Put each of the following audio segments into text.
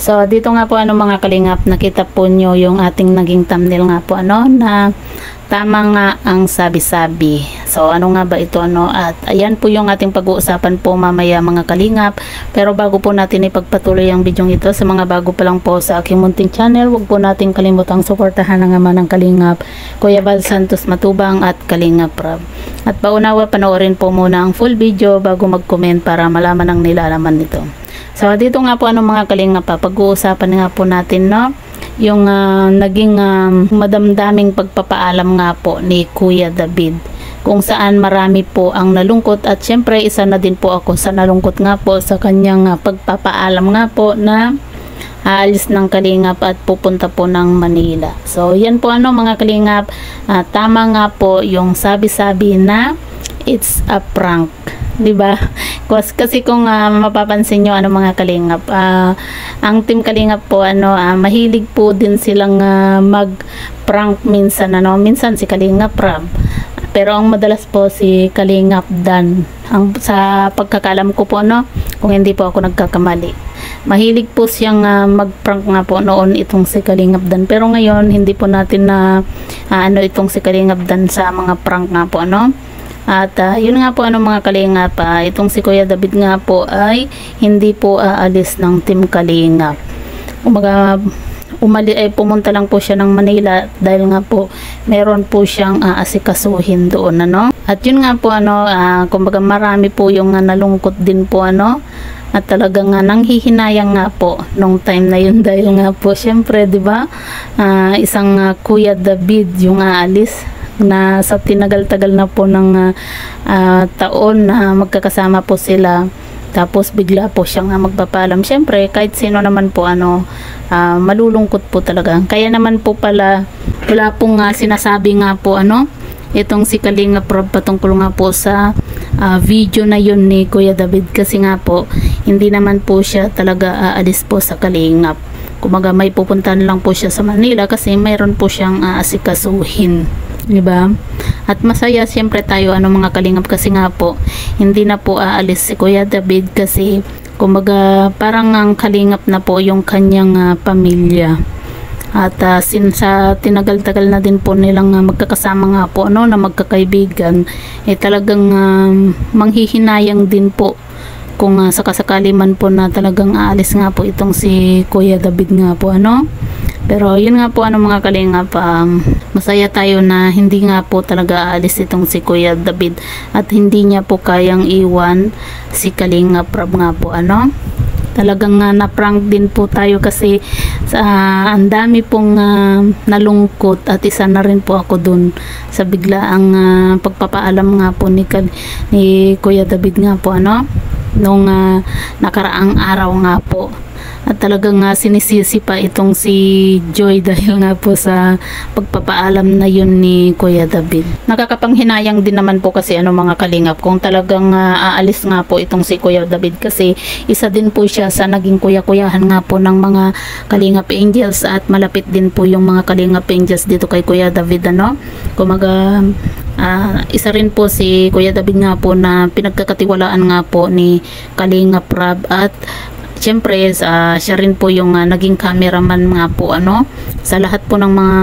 So dito nga po mga kalingap, nakita po nyo yung ating naging thumbnail nga po na tama nga ang sabi-sabi. So ano nga ba ito at ayan po yung ating pag-uusapan po mamaya mga kalingap. Pero bago po natin ipagpatuloy ang video ito, sa mga bago pa lang po sa aking munting channel, huwag po natin kalimutang suportahan ang ama ng kalingap, Kuya Bal Santos Matubang at Kalingap Rab. At paunawa, panoorin po muna ang full video bago mag-comment para malaman ang nilalaman nito. So dito nga po mga kalingap, pag-uusapan nga po natin yung naging madamdaming pagpapaalam nga po ni Kuya David, kung saan marami po ang nalungkot, at syempre isa na din po ako sa nalungkot nga po sa kanyang pagpapaalam nga po na aalis ng kalingap at pupunta po ng Manila. So yan po mga kalingap, tama nga po yung sabi-sabi na it's a prank, diba? Kasi kung mapapansin nyo mga kalingap, ang team kalingap po mahilig po din silang mag-prank minsan minsan si Kalingap Rab, pero ang madalas po si Kalingap Dan, sa pagkakalam ko po kung hindi po ako nagkakamali. Mahilig po siyang mag-prank nga po noon itong si Kalingap Dan, pero ngayon hindi po natin na itong si Kalingap Dan sa mga prank nga po At yun nga po mga kalingap, itong si Kuya David nga po ay hindi po aalis ng team Kalingap. Umaga pumunta lang po siya ng Manila dahil nga po meron po siyang asikasuhin doon At yun nga po kumbaga marami po yung nalungkot din po at talagang nanghihinayang nga po nung time na yun dahil nga po syempre, di ba, isang Kuya David yung aalis na sa tinagal-tagal na po ng taon na magkakasama po sila, tapos bigla po siyang magpapaalam. Syempre kahit sino naman po malulungkot po talaga. Kaya naman po pala wala pong sinasabi nga po itong si Kalingap Rab patungkol nga po sa video na yun ni Kuya David, kasi nga po hindi naman po siya talaga aalis po sa Kalingap. Kumaga may pupuntahan lang po siya sa Manila kasi mayroon po siyang asikasuhin, diba? At masaya siyempre tayo mga kalingap, kasi nga po hindi na po aalis si Kuya David, kasi kumaga parang ang kalingap na po yung kanyang pamilya. At since tinagal-tagal na din po nilang magkakasama nga po na magkakaibigan, talagang manghihinayang din po kung sakasakali man po na talagang aalis nga po itong si Kuya David nga po Pero yun nga po mga kalingap, masaya tayo na hindi nga po talaga aalis itong si Kuya David, at hindi niya po kayang iwan si Kalingap Rab nga po Talagang na-prank din po tayo, kasi ang dami pong nalungkot, at isa na rin po ako dun sa biglaang pagpapaalam nga po ni Kuya David nga po nung nakaraang araw nga po. At talagang sinisisi pa itong si Joy dahil nga po sa pagpapaalam na yun ni Kuya David. Nakakapanghinayang din naman po kasi mga kalingap, kung talagang aalis nga po itong si Kuya David, kasi isa din po siya sa naging kuya-kuyahan nga po ng mga Kalingap Angels, at malapit din po yung mga Kalingap Angels dito kay Kuya David kumaga isa rin po si Kuya David nga po na pinagkakatiwalaan nga po ni Kalingap Rab, at syempre siya rin po yung naging cameraman nga po sa lahat po ng mga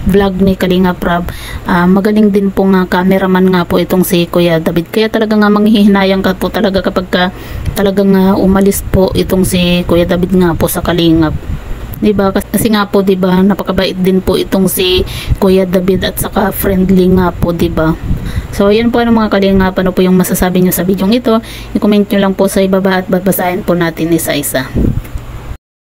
vlog ni Kalingap Rab. Magaling din po cameraman nga po itong si Kuya David, kaya talaga manghihinayang ka po talaga kapag talagang umalis po itong si Kuya David nga po sa Kalingap, diba? Kasi nga po, diba, napakabait din po itong si Kuya David, at saka friendly nga po, diba? So yan po mga kalingap, ano po yung masasabi nyo sa video ito, i-comment nyo lang po sa ibaba at babasahin po natin isa-isa.